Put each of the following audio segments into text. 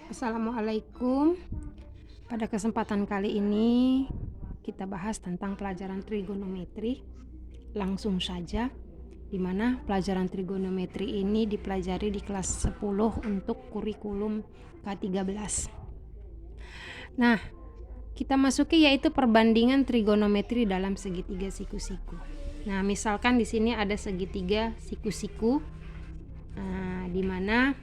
Assalamualaikum. Pada kesempatan kali ini kita bahas tentang pelajaran trigonometri. Langsung saja, di mana pelajaran trigonometri ini dipelajari di kelas 10 untuk kurikulum K13. Nah, kita masuki yaitu perbandingan trigonometri dalam segitiga siku-siku. Nah, misalkan di sini ada segitiga siku-siku, di mana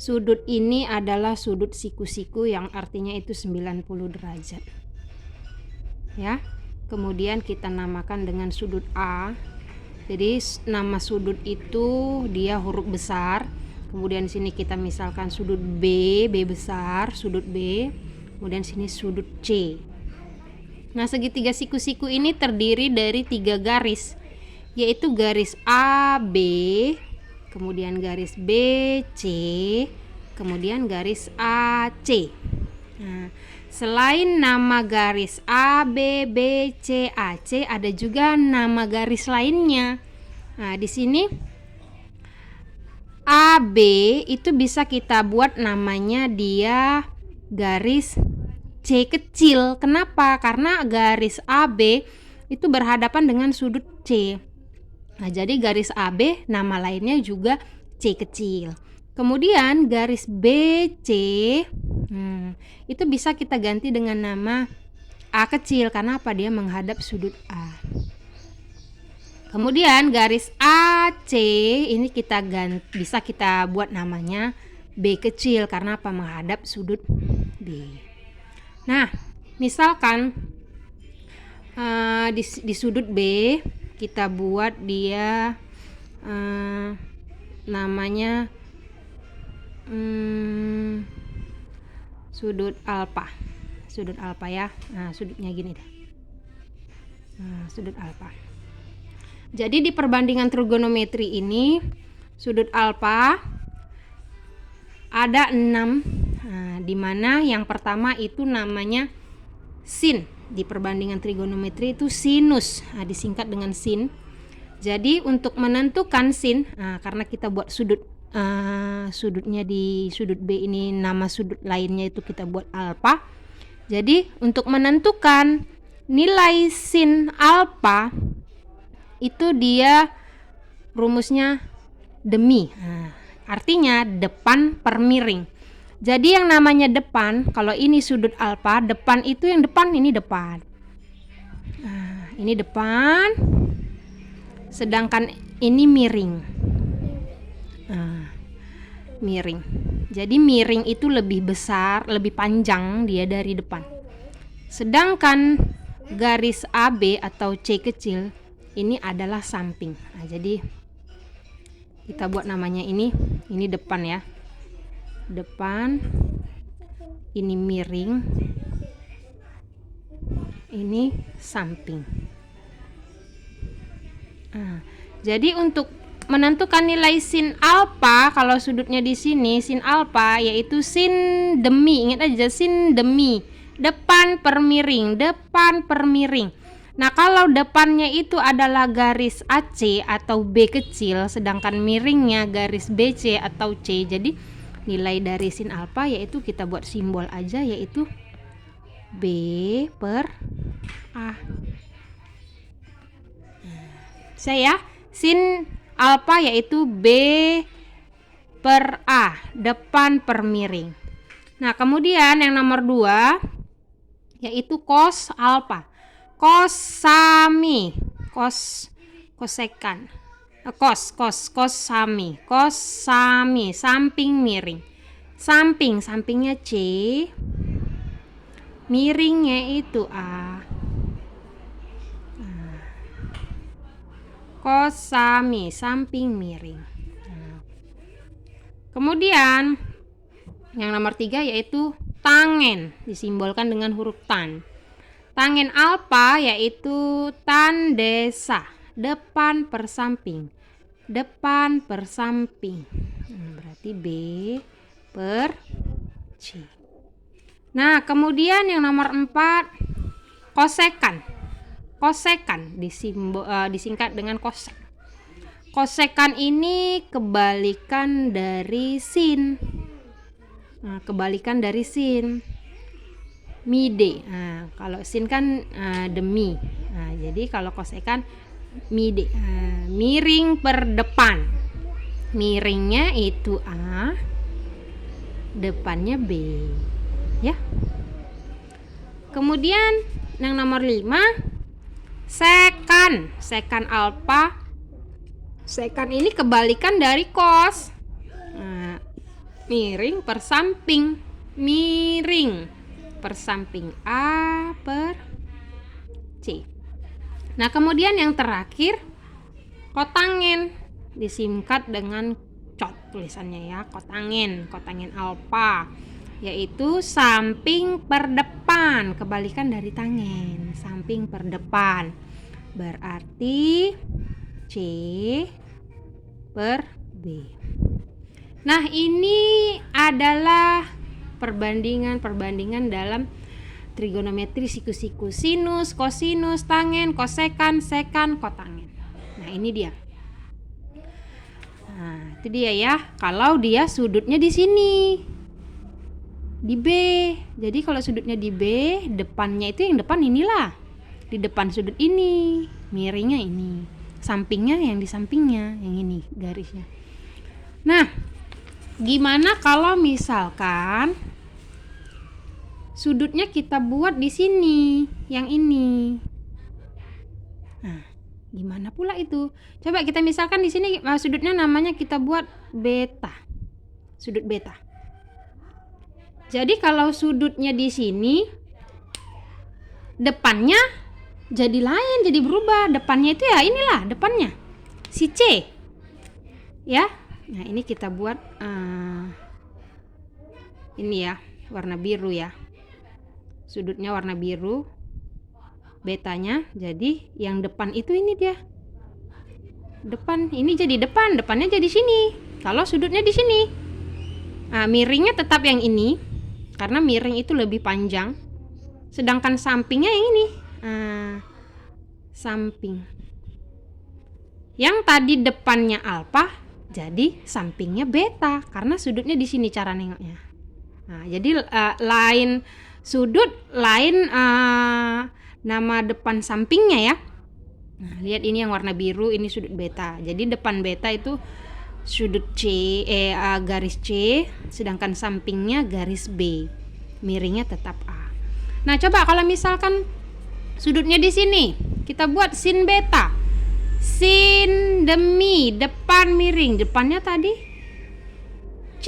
sudut ini adalah sudut siku-siku yang artinya itu 90 derajat. Ya. Kemudian kita namakan dengan sudut A. Jadi nama sudut itu dia huruf besar. Kemudian sini kita misalkan sudut B, B besar, sudut B. Kemudian sini sudut C. Nah, segitiga siku-siku ini terdiri dari 3 garis, yaitu garis AB, kemudian garis BC, kemudian garis AC. Nah, selain nama garis A, B, B, C, AC, ada juga nama garis lainnya. Nah, di sini AB itu bisa kita buat namanya dia garis C kecil. Kenapa? Karena garis AB itu berhadapan dengan sudut C. Nah, jadi garis AB nama lainnya juga C kecil. Kemudian garis BC itu bisa kita ganti dengan nama A kecil. Karena apa? Dia menghadap sudut A. Kemudian garis AC ini bisa kita buat namanya B kecil. Karena apa? Menghadap sudut B. Nah, misalkan di sudut B kita buat dia namanya sudut alfa ya. Nah, sudutnya gini deh. Sudut alfa. Jadi di perbandingan trigonometri ini sudut alfa ada 6. Di mana yang pertama itu namanya sin. Di perbandingan trigonometri itu sinus, disingkat dengan sin. Jadi untuk menentukan sin, karena kita buat sudutnya di sudut B ini nama sudut lainnya itu kita buat alfa. Jadi untuk menentukan nilai sin alfa itu dia rumusnya demi. Artinya depan per miring. Jadi yang namanya depan, kalau ini sudut alfa, depan itu yang depan ini depan. Ini depan, sedangkan ini miring. Miring. Jadi miring itu lebih besar, lebih panjang dia dari depan. Sedangkan garis AB atau C kecil ini adalah samping. Jadi kita buat namanya ini depan ya. Depan, ini miring, ini samping. Jadi untuk menentukan nilai sin alfa, kalau sudutnya di sini sin alfa yaitu sin demi. Ingat aja, sin demi, depan per miring, depan per miring. Nah, kalau depannya itu adalah garis AC atau B kecil, sedangkan miringnya garis BC atau C. Jadi nilai dari sin alfa yaitu kita buat simbol aja, yaitu B per A. Saya sin alfa yaitu B per A, depan per miring. Nah, kemudian yang nomor 2 yaitu cos alfa. Cos sami, kosekan. Cos sami, samping miring. Sampingnya C, miringnya itu A. Cos sami, samping miring. Kemudian yang nomor 3 yaitu tangen, disimbolkan dengan huruf tan. Tangen alfa yaitu tan desa, depan per samping. Depan per samping. Berarti B per C. Nah, kemudian yang nomor 4 kosekan. Kosekan disingkat dengan kosek. Kosekan ini kebalikan dari sin. kebalikan dari sin. Mide. Kalau sin kan demi. Jadi kalau kosekan mide. Miring per depan. Miringnya itu A, depannya B. Ya. Kemudian yang nomor 5, sekan. Sekan alfa. Sekan ini kebalikan dari cos. Miring per samping. Miring per samping A per C. Nah, kemudian yang terakhir kotangen, disingkat dengan cot tulisannya ya, kotangen alfa, yaitu samping per depan, kebalikan dari tangen, samping per depan. Berarti C per B. Nah, ini adalah perbandingan dalam trigonometri siku-siku, sinus, kosinus, tangen, kosekan, sekan, kotangen. Nah, ini dia. Nah, itu dia ya. Kalau dia sudutnya di sini, di B. Jadi kalau sudutnya di B, depannya itu yang depan inilah. Di depan sudut ini, miringnya ini. Sampingnya yang di sampingnya, yang ini garisnya. Nah, gimana kalau misalkan sudutnya kita buat di sini, yang ini. Nah, gimana pula itu? Coba kita misalkan di sini sudutnya namanya kita buat beta. Sudut beta. Jadi kalau sudutnya di sini, depannya jadi lain, jadi berubah. Depannya itu ya inilah depannya. Si C. Ya. Nah, ini kita buat ini ya, warna biru ya. Sudutnya warna biru, betanya jadi yang depan itu ini dia. Depan ini jadi depan, depannya jadi sini. Kalau sudutnya di sini. Nah, miringnya tetap yang ini karena miring itu lebih panjang. Sedangkan sampingnya yang ini. Samping. Yang tadi depannya alfa jadi sampingnya beta karena sudutnya di sini cara nengoknya. Nah, jadi lain sudut, lain nama depan sampingnya ya. Nah, lihat ini yang warna biru, ini sudut beta. Jadi depan beta itu sudut garis C, sedangkan sampingnya garis B. Miringnya tetap A. Nah, coba kalau misalkan sudutnya di sini, kita buat sin beta. Sin demi depan miring, depannya tadi C,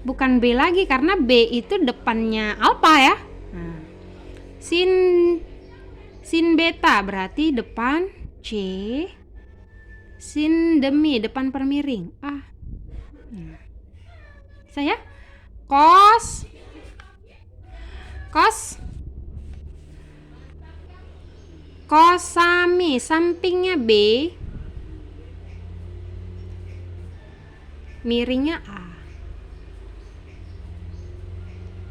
bukan B lagi karena B itu depannya alfa ya. Nah, sin beta berarti depan C, sin demi depan per miring A. Saya cos kosami sampingnya B, miringnya A.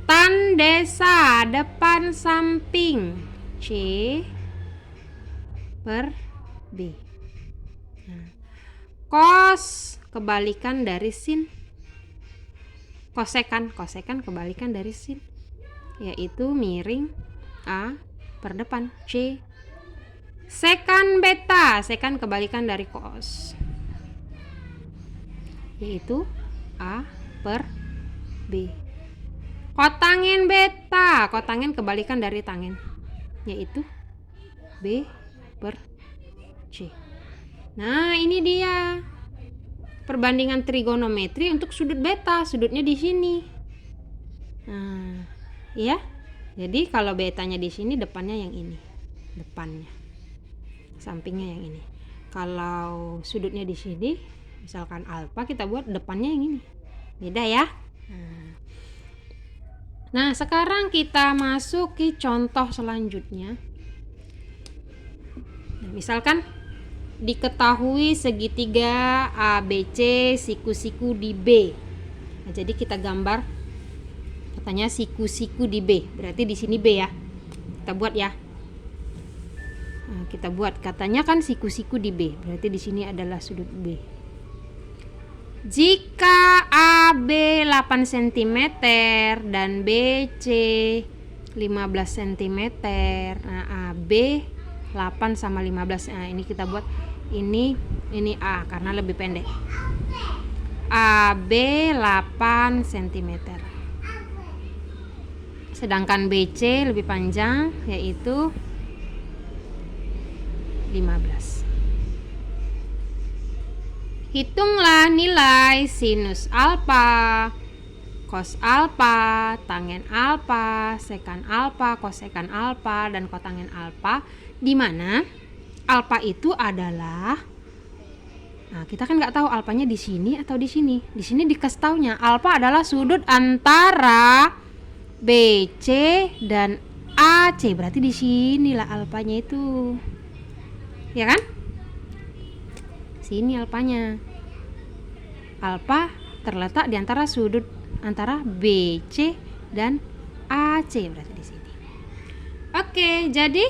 Tan desa depan samping C per B. Nah, kos kebalikan dari sin. Kosekan kebalikan dari sin, yaitu miring A per depan C. Sekan beta, sekan kebalikan dari kos, yaitu A per B. Kotangen beta, kotangen kebalikan dari tangen, yaitu B per C. Nah, ini dia perbandingan trigonometri untuk sudut beta, sudutnya di sini. Nah, ya. Jadi kalau betanya di sini, depannya yang ini, depannya, sampingnya yang ini. Kalau sudutnya di sini, misalkan alfa, kita buat depannya yang ini, beda ya. Nah, sekarang kita masuk ke contoh selanjutnya. Nah, misalkan diketahui segitiga ABC siku-siku di B. Nah, jadi kita gambar, katanya siku-siku di B, berarti di sini B ya. Kita buat ya. Nah, kita buat, katanya kan siku-siku di B, berarti di sini adalah sudut B. Jika AB AB 8 cm dan BC 15 cm. Nah, AB 8 sama 15. Nah, ini kita buat ini A karena lebih pendek. AB 8 cm. Sedangkan BC lebih panjang, yaitu 15. Hitunglah nilai sinus alfa, cos alfa, tangen alfa, sekan alfa, kosekan alfa, dan kotangen alfa, di mana alfa itu adalah, nah kita kan nggak tahu alfanya di sini atau di sini. Di sini dikasih taunya alfa adalah sudut antara BC dan AC, berarti di sinilah alfanya itu, ya kan? Sini alfanya. Alfa terletak di antara sudut antara BC dan AC, berarti di sini. Oke, jadi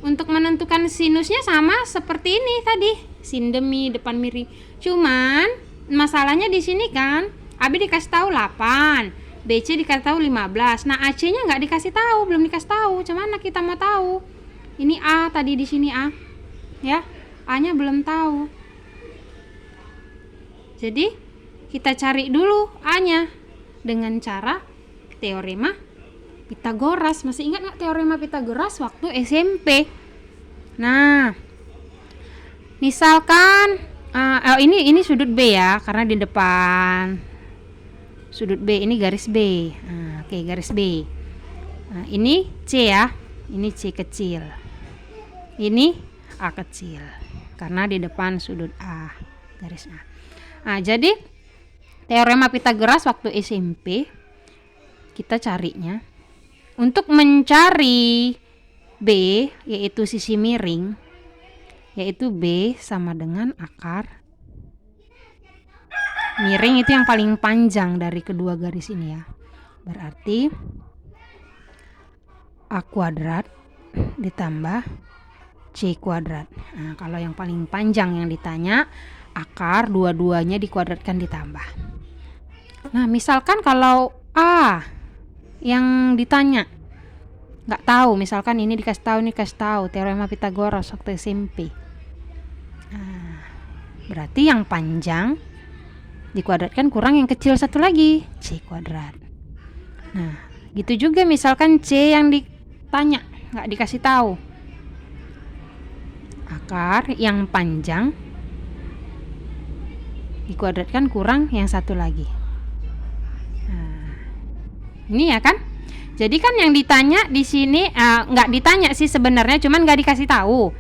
untuk menentukan sinusnya sama seperti ini tadi, sin demi depan miring. Cuman masalahnya di sini kan, AB dikasih tahu 8, BC dikasih tahu 15. Nah, AC-nya nggak dikasih tahu, belum dikasih tahu. Cuman kita mau tahu. Ini A tadi, di sini A. Ya, A-nya belum tahu. Jadi, kita cari dulu A-nya dengan cara teorema Pitagoras. Masih ingat nggak teorema Pitagoras waktu SMP? Nah, misalkan ini sudut B ya, karena di depan sudut B ini garis B. Oke, garis B. Nah, ini C ya, ini C kecil. Ini A kecil, karena di depan sudut A, garis A. Nah, jadi teorema Pitagoras waktu SMP kita carinya untuk mencari B, yaitu sisi miring, yaitu B sama dengan akar miring itu yang paling panjang dari kedua garis ini ya. Berarti A kuadrat ditambah C kuadrat. Nah, kalau yang paling panjang yang ditanya, akar dua-duanya dikuadratkan ditambah. Nah, misalkan kalau A yang ditanya nggak tahu, misalkan ini dikasih tahu, ini dikasih tahu teorema Pitagoras waktu SMP. Nah, berarti yang panjang dikuadratkan kurang yang kecil satu lagi, C kuadrat. Nah, gitu juga misalkan C yang ditanya nggak dikasih tahu, akar yang panjang dikuadratkan kurang yang satu lagi. Nah, ini ya kan? Jadi kan yang ditanya di sini nggak ditanya sih sebenarnya, cuman nggak dikasih tahu.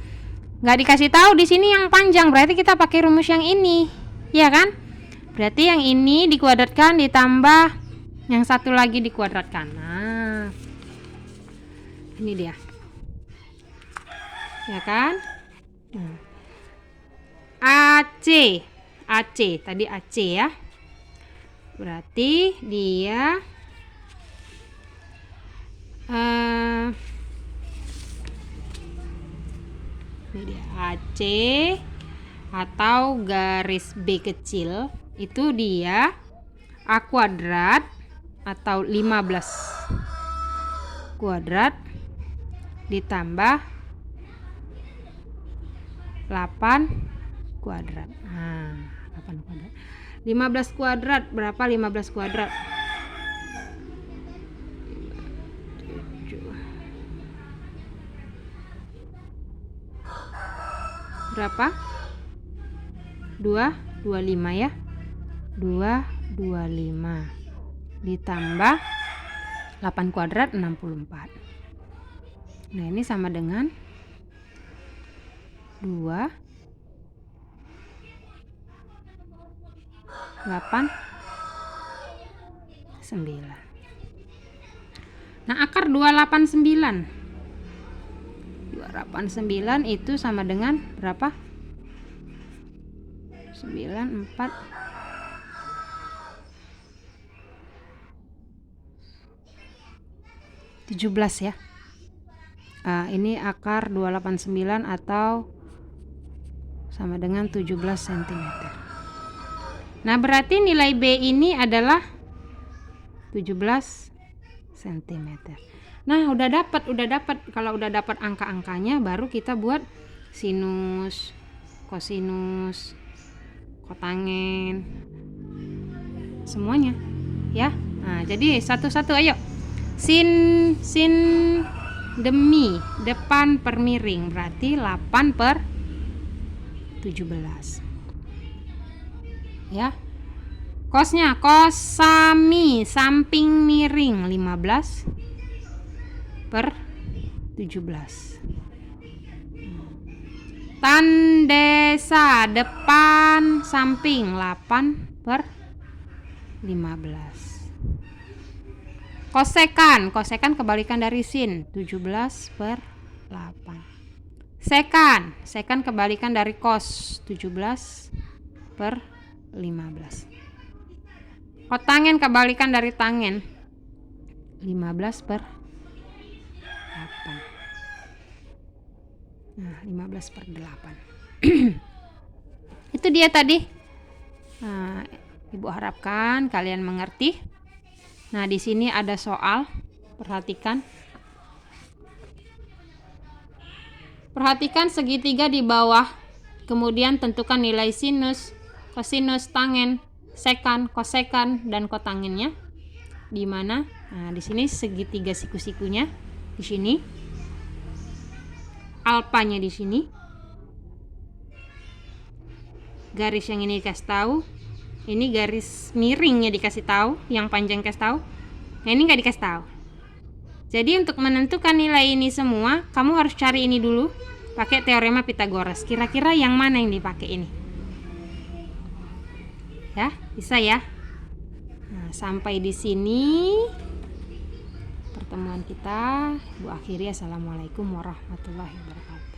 Nggak dikasih tahu di sini yang panjang, berarti kita pakai rumus yang ini, ya kan? Berarti yang ini dikuadratkan ditambah yang satu lagi dikuadratkan. Nah, ini dia, ya kan? AC tadi AC ya, berarti dia ini dia AC atau garis B kecil itu dia A kuadrat atau 15 kuadrat ditambah 8 kuadrat. Nah, 8 kuadrat. 15 kuadrat berapa? 15 kuadrat. Berapa? 225 ya. 225 ditambah 8 kuadrat 64. Nah, ini sama dengan 2 8 9. Nah, akar 289 itu sama dengan berapa? 94 17 ya. Ini akar 289 atau sama dengan 17 cm. Nah, berarti nilai B ini adalah 17 cm. Nah, udah dapat. Kalau udah dapat angka-angkanya, baru kita buat sinus, kosinus, kotangen, semuanya, ya. Nah, jadi satu-satu, ayo. Sin demi depan per miring berarti 8/17. Ya. Kosnya kosami samping miring 15/17. Tandesa depan samping 8/15. Kosekan kebalikan dari sin 17/8. Sekan kebalikan dari kos 17/15. Kotangen kebalikan dari tangen 15/8. Nah, 15/8. Itu dia tadi. Nah, Ibu harapkan kalian mengerti. Nah, di sini ada soal. Perhatikan. Perhatikan segitiga di bawah. Kemudian tentukan nilai sinus, kosinus, tangen, sekan, kosekan, dan kotangennya. Di mana? Nah, di sini segitiga siku-sikunya. Di sini. Alpanya di sini. Garis yang ini dikasih tahu. Ini garis miringnya dikasih tahu, yang panjang dikasih tahu. Nah, ini nggak dikasih tahu. Jadi untuk menentukan nilai ini semua, kamu harus cari ini dulu pakai teorema Pythagoras. Kira-kira yang mana yang dipakai ini? Ya, bisa ya. Nah, sampai di sini pertemuan kita. Bu akhiri. Assalamualaikum warahmatullahi wabarakatuh.